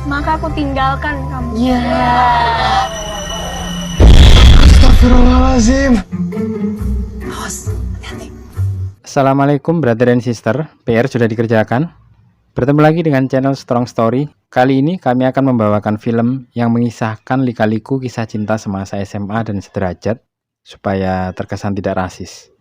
maka aku tinggalkan kamu. Astagfirullahaladzim. Awas, hati-hati. Assalamualaikum brother and sister, PR sudah dikerjakan? Bertemu lagi dengan channel Strong Story. Kali ini kami akan membawakan film yang mengisahkan lika-liku kisah cinta semasa SMA dan sederajat, supaya terkesan tidak rasis.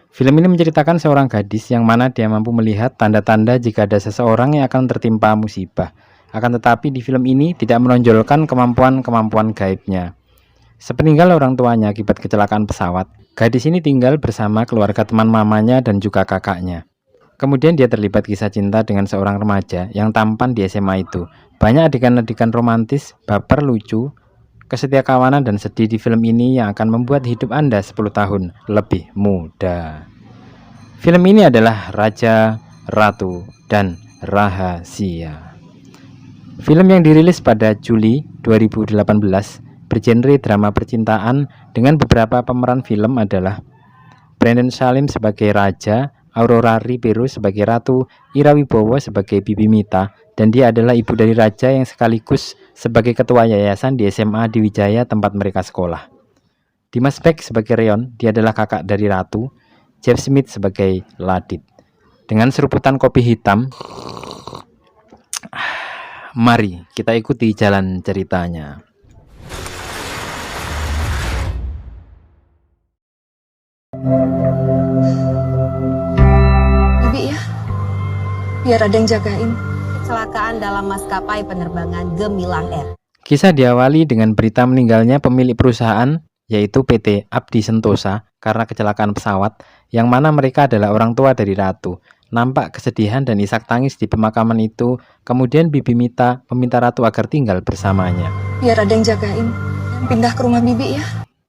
Film ini menceritakan seorang gadis yang mana dia mampu melihat tanda-tanda jika ada seseorang yang akan tertimpa musibah. Akan tetapi di film ini tidak menonjolkan kemampuan-kemampuan gaibnya. Sepeninggal orang tuanya akibat kecelakaan pesawat, gadis ini tinggal bersama keluarga teman mamanya dan juga kakaknya. Kemudian dia terlibat kisah cinta dengan seorang remaja yang tampan di SMA itu. Banyak adegan-adegan romantis, baper, lucu, kesetiakawanan dan sedih di film ini yang akan membuat hidup Anda 10 tahun lebih muda. Film ini adalah Raja, Ratu, dan Rahasia. Film yang dirilis pada Juli 2018 bergenre drama percintaan dengan beberapa pemeran film adalah Brandon Salim sebagai Raja, Aurora Ribeiro sebagai Ratu, Ira Wibowo sebagai Bibi Mita, dan dia adalah ibu dari Raja yang sekaligus sebagai ketua yayasan di SMA di Wijaya tempat mereka sekolah. Dimas Beck sebagai Reon, dia adalah kakak dari Ratu, Jeff Smith sebagai Ladit. Dengan seruputan kopi hitam, mari kita ikuti jalan ceritanya. Bibi ya, biar ada yang jagain. Kecelakaan dalam maskapai penerbangan Gemilang Air. Kisah diawali dengan berita meninggalnya pemilik perusahaan, yaitu PT Abdi Sentosa, karena kecelakaan pesawat, yang mana mereka adalah orang tua dari Ratu. Nampak kesedihan dan isak tangis di pemakaman itu. Kemudian Bibi Mita meminta Ratu agar tinggal bersamanya. Biar ada yang jagain. Pindah ke rumah Bibi ya.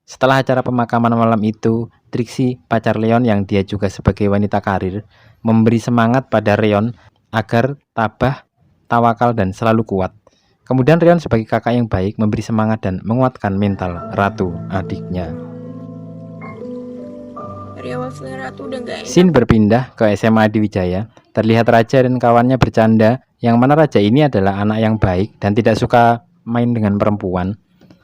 Setelah acara pemakaman malam itu, Trixie, pacar Leon yang dia juga sebagai wanita karir, memberi semangat pada Reon agar tabah, tawakal, dan selalu kuat. Kemudian Reon sebagai kakak yang baik memberi semangat dan menguatkan mental Ratu, adiknya. Dari awal feeling Ratu udah gak enak. Scene berpindah ke SMA di Wijaya. Terlihat Raja dan kawannya bercanda, yang mana Raja ini adalah anak yang baik dan tidak suka main dengan perempuan.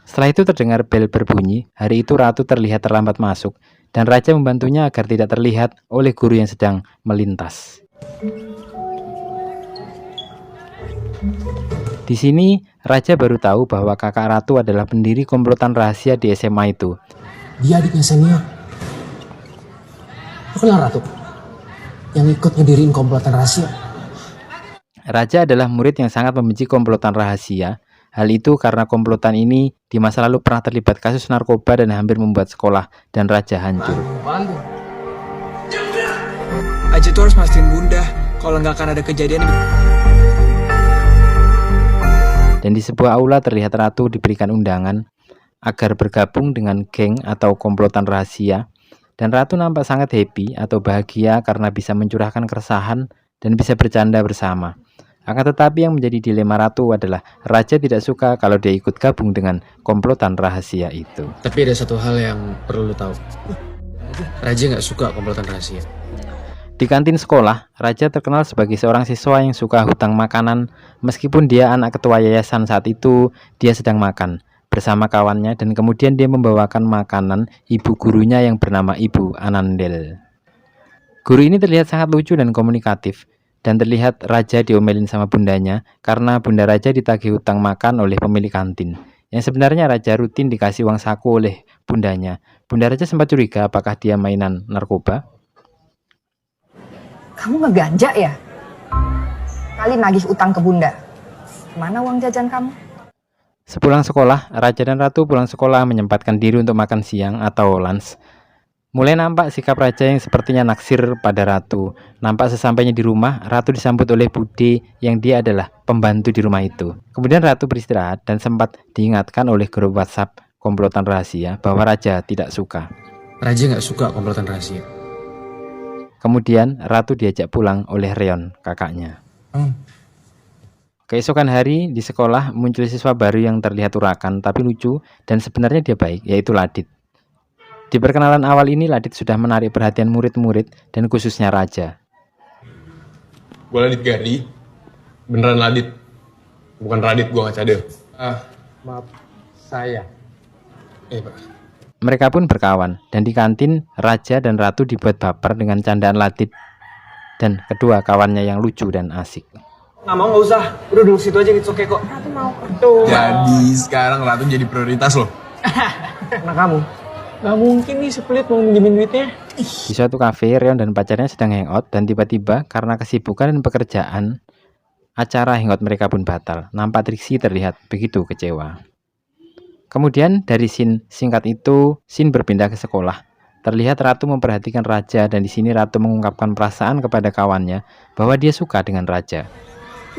Setelah itu terdengar bel berbunyi. Hari itu Ratu terlihat terlambat masuk, dan Raja membantunya agar tidak terlihat oleh guru yang sedang melintas. Di sini Raja baru tahu bahwa kakak Ratu adalah pendiri komplotan rahasia di SMA itu. Dia adiknya senior. Lu kenal Ratu? Yang ikut ngedirin komplotan rahasia. Raja adalah murid yang sangat membenci komplotan rahasia. Hal itu karena komplotan ini di masa lalu pernah terlibat kasus narkoba dan hampir membuat sekolah dan Raja hancur. Aja tuh harus mastiin bunda, kalau nggak akan ada kejadian. Dan di sebuah aula terlihat Ratu diberikan undangan agar bergabung dengan geng atau komplotan rahasia. Dan Ratu nampak sangat happy atau bahagia karena bisa mencurahkan keresahan dan bisa bercanda bersama. Akan tetapi yang menjadi dilema Ratu adalah Raja tidak suka kalau dia ikut gabung dengan komplotan rahasia itu. Tapi ada satu hal yang perlu lu tahu. Raja nggak suka komplotan rahasia. Di kantin sekolah, Raja terkenal sebagai seorang siswa yang suka hutang makanan. Meskipun dia anak ketua yayasan saat itu, dia sedang makan bersama kawannya dan kemudian dia membawakan makanan ibu gurunya yang bernama Ibu Anandel. Guru ini terlihat sangat lucu dan komunikatif, dan terlihat Raja diomelin sama bundanya karena bunda Raja ditagih hutang makan oleh pemilik kantin. Yang sebenarnya Raja rutin dikasih uang saku oleh bundanya. Bunda Raja sempat curiga apakah dia mainan narkoba. Kamu ngeganja ya? Kali nagih utang ke bunda. Kemana uang jajan kamu? Sepulang sekolah, Raja dan Ratu pulang sekolah menyempatkan diri untuk makan siang atau lunch. Mulai nampak sikap Raja yang sepertinya naksir pada Ratu. Nampak sesampainya di rumah, Ratu disambut oleh Bude yang dia adalah pembantu di rumah itu. Kemudian Ratu beristirahat dan sempat diingatkan oleh grup WhatsApp komplotan rahasia bahwa Raja tidak suka. Raja nggak suka komplotan rahasia. Kemudian Ratu diajak pulang oleh Reon, kakaknya. Keesokan hari di sekolah muncul siswa baru yang terlihat urakan tapi lucu dan sebenarnya dia baik, yaitu Ladit. Di perkenalan awal ini Ladit sudah menarik perhatian murid-murid dan khususnya Raja. Gue Ladit Gardi, beneran Ladit. Bukan Radit, gua nggak cadel. Maaf, saya. Pak. Mereka pun berkawan, dan di kantin Raja dan Ratu dibuat baper dengan candaan Ladit dan kedua kawannya yang lucu dan asik. Nggak mau, nggak usah. Udah duduk situ aja, it's okay kok. Ratu mau kok. Tuh. Jadi sekarang Ratu jadi prioritas loh. Nah kamu? Nggak mungkin nih sepelit mau minjemin duitnya. Di suatu kafe, Rion dan pacarnya sedang hangout dan tiba-tiba karena kesibukan dan pekerjaan, acara hangout mereka pun batal. Nampak Trixie terlihat begitu kecewa. Kemudian dari scene singkat itu, scene berpindah ke sekolah. Terlihat Ratu memperhatikan Raja dan di sini Ratu mengungkapkan perasaan kepada kawannya bahwa dia suka dengan Raja.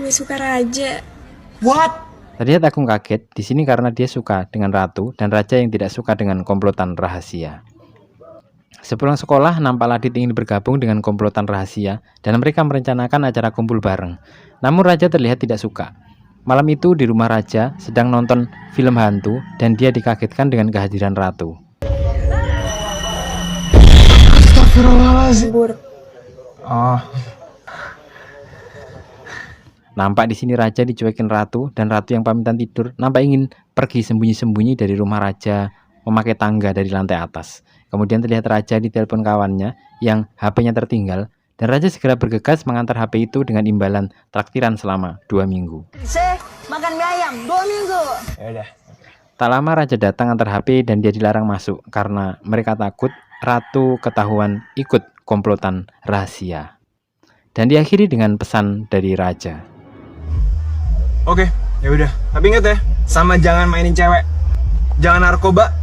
Gue suka Raja. What? Terlihat Agung kaget di sini karena dia suka dengan Ratu dan Raja yang tidak suka dengan komplotan rahasia. Sepulang sekolah, nampak Ladit ingin bergabung dengan komplotan rahasia dan mereka merencanakan acara kumpul bareng. Namun Raja terlihat tidak suka. Malam itu di rumah Raja sedang nonton film hantu dan dia dikagetkan dengan kehadiran Ratu. Astagfirullahaladzim. Oh. Nampak di sini Raja dicuekin Ratu dan Ratu yang pamitan tidur nampak ingin pergi sembunyi-sembunyi dari rumah Raja memakai tangga dari lantai atas. Kemudian terlihat Raja ditelepon kawannya yang HP-nya tertinggal dan Raja segera bergegas mengantar HP itu dengan imbalan traktiran selama 2 minggu. Makan mie ayam 2 minggu. Yaudah. Tak lama Raja datang antar HP dan dia dilarang masuk karena mereka takut Ratu ketahuan ikut komplotan rahasia. Dan diakhiri dengan pesan dari Raja. Oke, ya udah. Tapi inget ya, sama jangan mainin cewek. Jangan narkoba.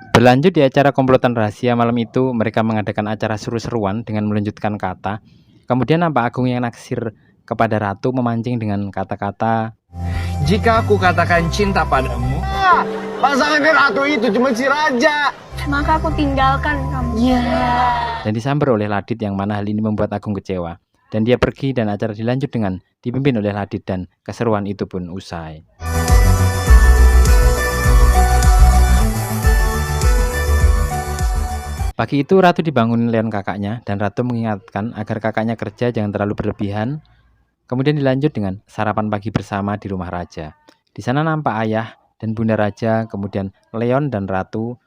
Berlanjut di acara komplotan rahasia malam itu, mereka mengadakan acara seru-seruan dengan melanjutkan kata. Kemudian nampak Agung yang naksir kepada Ratu memancing dengan kata-kata, Jika aku katakan cinta padamu, pasangan Ratu itu cuma si Raja. Maka aku tinggalkan kamu. dan disamber oleh Ladit yang mana hal ini membuat Agung kecewa. Dan dia pergi dan acara dilanjut dengan dipimpin oleh Ladit dan keseruan itu pun usai. Pagi itu Ratu dibangunin Leon kakaknya dan Ratu mengingatkan agar kakaknya kerja jangan terlalu berlebihan. Kemudian dilanjut dengan sarapan pagi bersama di rumah Raja. Di sana nampak ayah dan bunda Raja, kemudian Leon dan Ratu.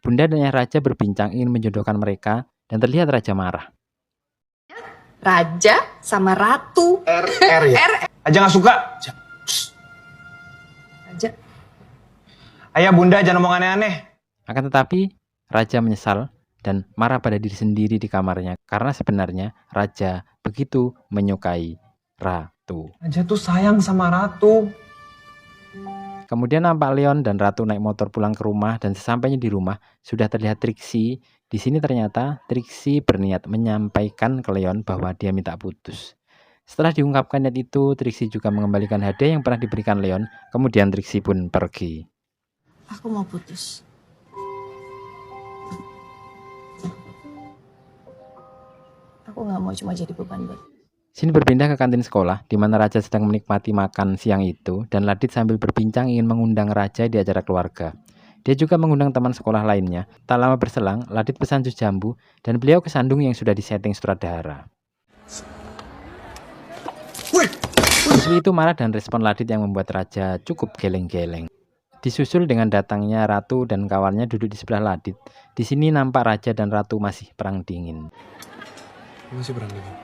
Bunda dan ayah Raja berbincang ingin menjodohkan mereka dan terlihat Raja marah. Raja sama Ratu. R ya? Aja nggak suka. Raja. Ayah bunda jangan ngomong aneh-aneh. Akan tetapi Raja menyesal dan marah pada diri sendiri di kamarnya karena sebenarnya Raja begitu menyukai Ratu. Raja tuh sayang sama Ratu. Kemudian nampak Leon dan Ratu naik motor pulang ke rumah dan sesampainya di rumah sudah terlihat Trixie. Di sini ternyata Trixie berniat menyampaikan ke Leon bahwa dia minta putus. Setelah diungkapkan niat itu, Trixie juga mengembalikan hadiah yang pernah diberikan Leon. Kemudian Trixie pun pergi. Aku mau putus. Aku nggak mau cuma jadi beban buat. Sini berpindah ke kantin sekolah, di mana Raja sedang menikmati makan siang itu, dan Ladit sambil berbincang ingin mengundang Raja di acara keluarga. Dia juga mengundang teman sekolah lainnya. Tak lama berselang, Ladit pesan jus jambu, dan beliau ke sandung yang sudah disetting sutradara. Siswi itu marah dan respon Ladit yang membuat Raja cukup geleng-geleng. Disusul dengan datangnya Ratu dan kawannya duduk di sebelah Ladit. Di sini nampak Raja dan Ratu masih perang dingin. Masih perang dingin.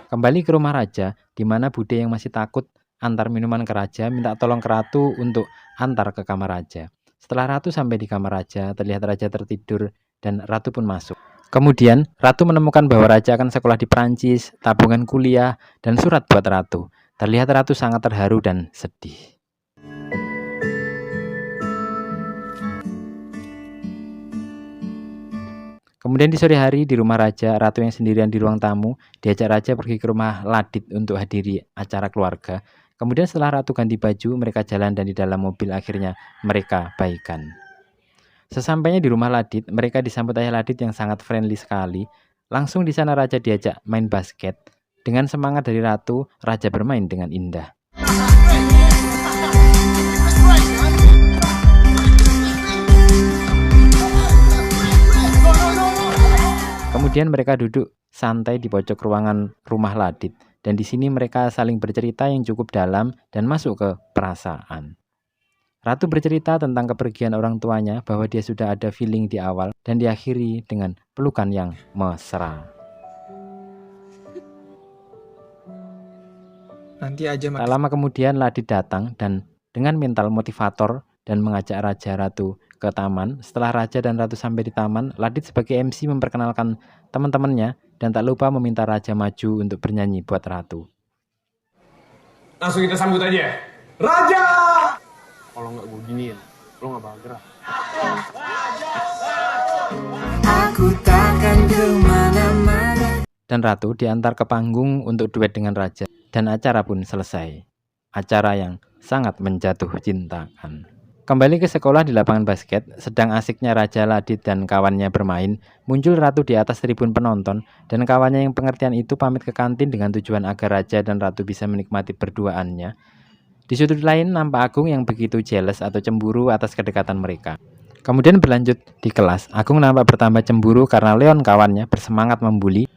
Kembali ke rumah Raja, di mana Bude yang masih takut antar minuman ke Raja minta tolong ke Ratu untuk antar ke kamar Raja. Setelah Ratu sampai di kamar Raja, terlihat Raja tertidur dan Ratu pun masuk. Kemudian Ratu menemukan bahwa Raja akan sekolah di Perancis, tabungan kuliah, dan surat buat Ratu. Terlihat Ratu sangat terharu dan sedih. Kemudian di sore hari di rumah Raja, Ratu yang sendirian di ruang tamu diajak Raja pergi ke rumah Ladit untuk hadiri acara keluarga. Kemudian setelah Ratu ganti baju, mereka jalan dan di dalam mobil akhirnya mereka baikan. Sesampainya di rumah Ladit, mereka disambut ayah Ladit yang sangat friendly sekali. Langsung di sana Raja diajak main basket. Dengan semangat dari Ratu, Raja bermain dengan indah. Kemudian mereka duduk santai di pojok ruangan rumah Ladit. Dan di sini mereka saling bercerita yang cukup dalam dan masuk ke perasaan. Ratu bercerita tentang kepergian orang tuanya, bahwa dia sudah ada feeling di awal dan diakhiri dengan pelukan yang mesra. Nanti aja Tak lama kemudian Ladit datang dan dengan mental motivator dan mengajak Raja Ratu ke taman. Setelah Raja dan Ratu sampai di taman, Ladit sebagai MC memperkenalkan teman-temannya dan tak lupa meminta Raja maju untuk bernyanyi buat Ratu. Langsung kita sambut aja. Raja! Kalau nggak gue giniin, lo nggak bakal gerak. Dan Ratu diantar ke panggung untuk duet dengan Raja. Dan acara pun selesai. Acara yang sangat menjatuh cintakan. Kembali ke sekolah di lapangan basket, sedang asiknya Raja, Ladit, dan kawannya bermain, muncul Ratu di atas tribun penonton, dan kawannya yang pengertian itu pamit ke kantin dengan tujuan agar Raja dan Ratu bisa menikmati berduaannya. Di sudut lain nampak Agung yang begitu jealous atau cemburu atas kedekatan mereka. Kemudian berlanjut di kelas, Agung nampak bertambah cemburu karena Leon kawannya bersemangat membuli,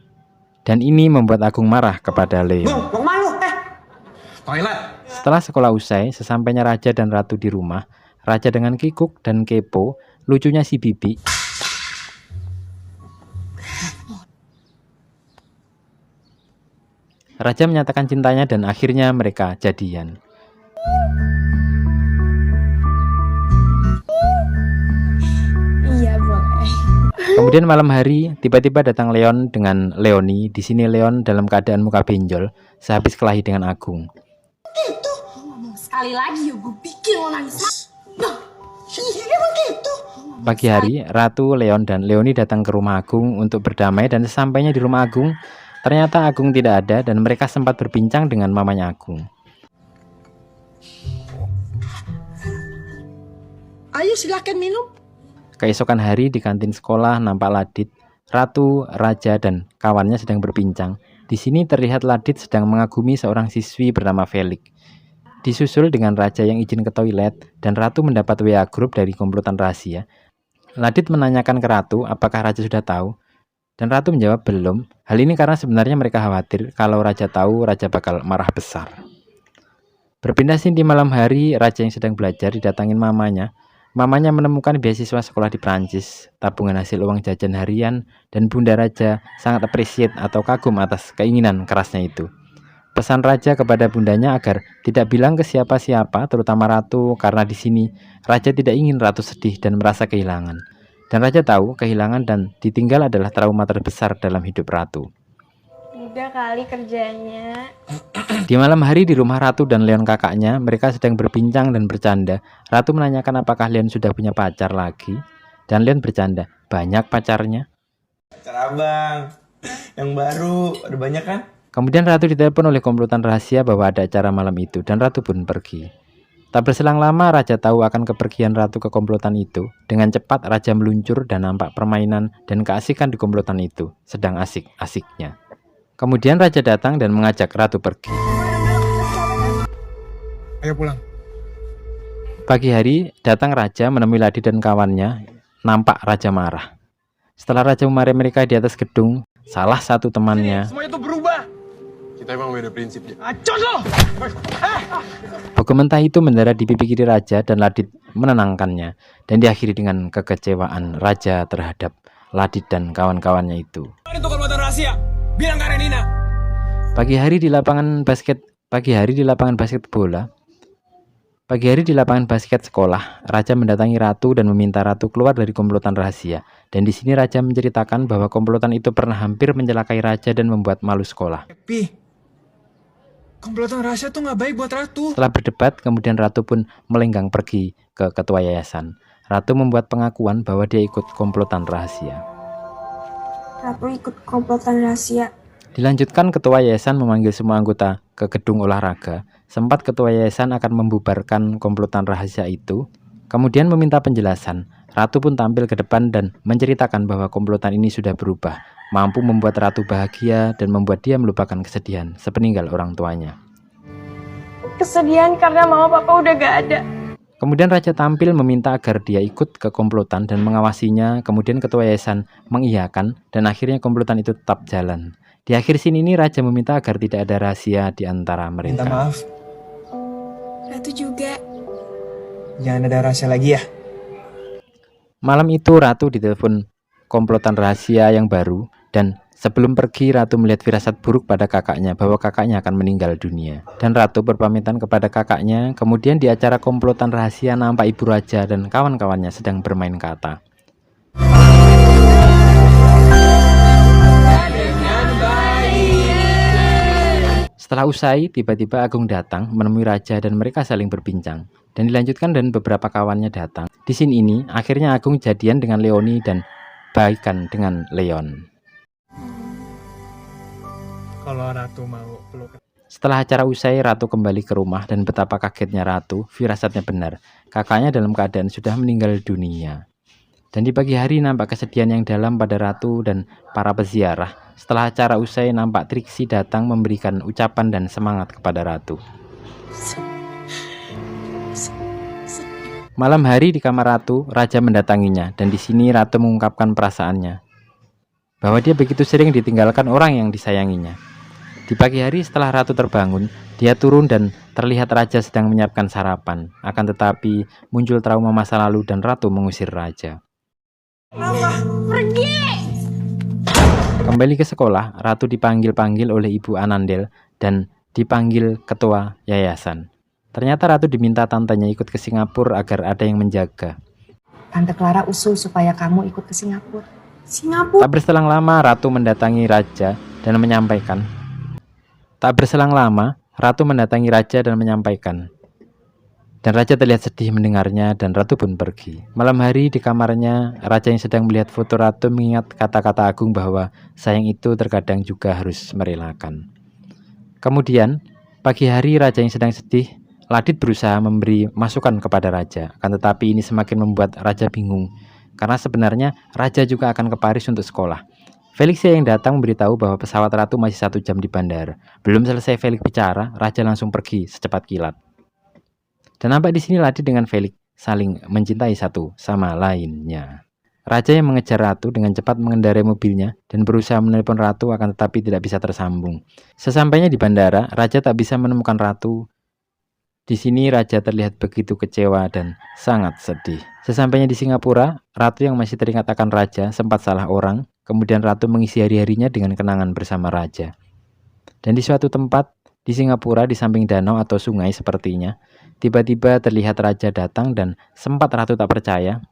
dan ini membuat Agung marah kepada Leon. Toilet. Setelah sekolah usai, sesampainya Raja dan Ratu di rumah, Raja dengan kikuk dan kepo, lucunya si Bibi. Raja menyatakan cintanya dan akhirnya mereka jadian. Iya boleh. Kemudian malam hari, tiba-tiba datang Leon dengan Leoni. Di sini Leon dalam keadaan muka benjol, sehabis kelahi dengan Agung. Gitu. Ngomong sekali lagi ya gue bikin lo nangis. Pagi hari, Ratu, Leon, dan Leoni datang ke rumah Agung untuk berdamai dan sesampainya di rumah Agung, ternyata Agung tidak ada dan mereka sempat berbincang dengan mamanya Agung. Ayo silakan minum. Keesokan hari di kantin sekolah nampak Ladit, Ratu, Raja, dan kawannya sedang berbincang. Di sini terlihat Ladit sedang mengagumi seorang siswi bernama Felix. Disusul dengan Raja yang izin ke toilet dan Ratu mendapat WA grup dari komplotan rahasia. Ladit menanyakan ke Ratu apakah Raja sudah tahu dan Ratu menjawab belum. Hal ini karena sebenarnya mereka khawatir kalau Raja tahu Raja bakal marah besar. Berpindah scene di malam hari, Raja yang sedang belajar didatangin mamanya. Mamanya menemukan beasiswa sekolah di Prancis, tabungan hasil uang jajan harian, dan Bunda Raja sangat appreciate atau kagum atas keinginan kerasnya itu. Pesan Raja kepada bundanya agar tidak bilang ke siapa-siapa, terutama Ratu, karena di sini Raja tidak ingin Ratu sedih dan merasa kehilangan. Dan Raja tahu kehilangan dan ditinggal adalah trauma terbesar dalam hidup Ratu. Udah kali kerjanya. Di malam hari di rumah Ratu dan Leon kakaknya, mereka sedang berbincang dan bercanda. Ratu menanyakan apakah Leon sudah punya pacar lagi, dan Leon bercanda, banyak pacarnya. Pacar abang, yang baru, ada banyak kan? Kemudian Ratu ditelepon oleh komplotan rahasia bahwa ada acara malam itu dan Ratu pun pergi. Tak berselang lama Raja tahu akan kepergian Ratu ke komplotan itu. Dengan cepat Raja meluncur dan nampak permainan dan keasikan di komplotan itu sedang asik-asiknya. Kemudian Raja datang dan mengajak Ratu pergi. Ayo pulang. Pagi hari datang Raja menemui Ladit dan kawannya. Nampak Raja marah. Setelah Raja memarahi mereka di atas gedung, salah satu temannya Semuanya tuh berubah. Kita emang beda prinsip ya. Acot lo. Buku mentah itu mendarat di pipi kiri Raja dan Ladit menenangkannya. Dan diakhiri dengan kekecewaan Raja terhadap Ladit dan kawan-kawannya itu. Itu komplotan rahasia. Bilang ke Renina. Pagi hari di lapangan basket sekolah, Raja mendatangi Ratu dan meminta Ratu keluar dari komplotan rahasia. Dan di sini Raja menceritakan bahwa komplotan itu pernah hampir mencelakai Raja dan membuat malu sekolah. Pi, komplotan rahasia tuh nggak baik buat Ratu. Setelah berdebat, kemudian Ratu pun melenggang pergi ke ketua yayasan. Ratu membuat pengakuan bahwa dia ikut komplotan rahasia. Ratu ikut komplotan rahasia. Dilanjutkan, ketua yayasan memanggil semua anggota ke gedung olahraga. Sempat ketua yayasan akan membubarkan komplotan rahasia itu, kemudian meminta penjelasan. Ratu pun tampil ke depan dan menceritakan bahwa komplotan ini sudah berubah, mampu membuat Ratu bahagia dan membuat dia melupakan kesedihan sepeninggal orang tuanya. Kesedihan karena mama papa udah gak ada. Kemudian raja tampil meminta agar dia ikut ke komplotan dan mengawasinya. Kemudian ketua yayasan mengiyakan dan akhirnya komplotan itu tetap jalan. Di akhir scene ini raja meminta agar tidak ada rahasia di antara Minta mereka. maaf, Ratu juga. jangan ada rahasia lagi ya. Malam itu ratu ditelepon komplotan rahasia yang baru, dan sebelum pergi ratu melihat firasat buruk pada kakaknya bahwa kakaknya akan meninggal dunia. Dan ratu berpamitan kepada kakaknya. Kemudian di acara komplotan rahasia nampak ibu raja dan kawan-kawannya sedang bermain kata. Setelah usai, tiba-tiba Agung datang menemui raja dan mereka saling berbincang. Dan dilanjutkan dan beberapa kawannya datang. Di scene ini, akhirnya Agung jadian dengan Leoni dan baikan dengan Leon. Kalau Ratu mau peluk. Setelah acara usai, Ratu kembali ke rumah dan betapa kagetnya Ratu, firasatnya benar. Kakaknya dalam keadaan sudah meninggal dunia. Dan di pagi hari nampak kesedihan yang dalam pada Ratu dan para peziarah. Setelah acara usai, nampak Trixie datang memberikan ucapan dan semangat kepada Ratu. Malam hari di kamar Ratu, Raja mendatanginya, dan di sini Ratu mengungkapkan perasaannya bahwa dia begitu sering ditinggalkan orang yang disayanginya. Di pagi hari setelah Ratu terbangun, dia turun dan terlihat Raja sedang menyiapkan sarapan. Akan tetapi muncul trauma masa lalu dan Ratu mengusir Raja. Pergi! Kembali ke sekolah, Ratu dipanggil-panggil oleh Ibu Anandel dan dipanggil ketua yayasan. Ternyata Ratu diminta tantenya ikut ke Singapura agar ada yang menjaga. Tante Clara usul supaya kamu ikut ke Singapura. Singapura. Tak berselang lama, Ratu mendatangi Raja dan menyampaikan. Dan Raja terlihat sedih mendengarnya dan Ratu pun pergi. Malam hari di kamarnya, Raja yang sedang melihat foto Ratu mengingat kata-kata Agung bahwa sayang itu terkadang juga harus merelakan. Kemudian, pagi hari Raja yang sedang sedih, Ladit berusaha memberi masukan kepada Raja. Akan tetapi ini semakin membuat Raja bingung. Karena sebenarnya Raja juga akan ke Paris untuk sekolah. Felix yang datang memberitahu bahwa pesawat Ratu masih 1 jam di bandara. Belum selesai Felix bicara, Raja langsung pergi secepat kilat. Dan nampak di sini Ladit dengan Felix saling mencintai satu sama lainnya. Raja yang mengejar Ratu dengan cepat mengendarai mobilnya dan berusaha menelepon Ratu akan tetapi tidak bisa tersambung. Sesampainya di bandara, Raja tak bisa menemukan Ratu. Di sini Raja terlihat begitu kecewa dan sangat sedih. Sesampainya di Singapura, Ratu yang masih teringat akan Raja sempat salah orang. Kemudian Ratu mengisi hari-harinya dengan kenangan bersama Raja. Dan di suatu tempat di Singapura di samping danau atau sungai sepertinya, tiba-tiba terlihat Raja datang dan sempat Ratu tak percaya.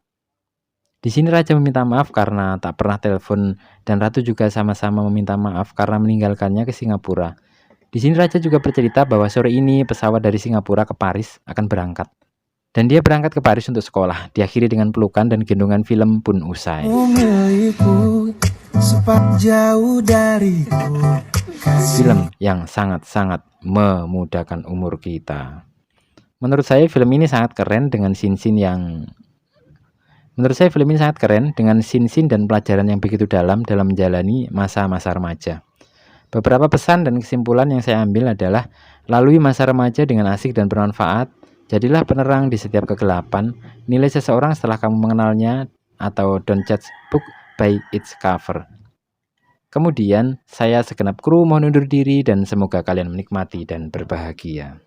Di sini Raja meminta maaf karena tak pernah telepon dan Ratu juga sama-sama meminta maaf karena meninggalkannya ke Singapura. Di sini Raja juga bercerita bahwa sore ini pesawat dari Singapura ke Paris akan berangkat. Dan dia berangkat ke Paris untuk sekolah. Diakhiri dengan pelukan dan gendongan film pun usai. Film yang sangat-sangat memudahkan umur kita. Menurut saya film ini sangat keren dengan scene-scene dan pelajaran yang begitu dalam menjalani masa-masa remaja. Beberapa pesan dan kesimpulan yang saya ambil adalah lalui masa remaja dengan asik dan bermanfaat. Jadilah penerang di setiap kegelapan. Nilai seseorang setelah kamu mengenalnya, atau don't judge book by its cover. Kemudian saya segenap kru mohon undur diri dan semoga kalian menikmati dan berbahagia.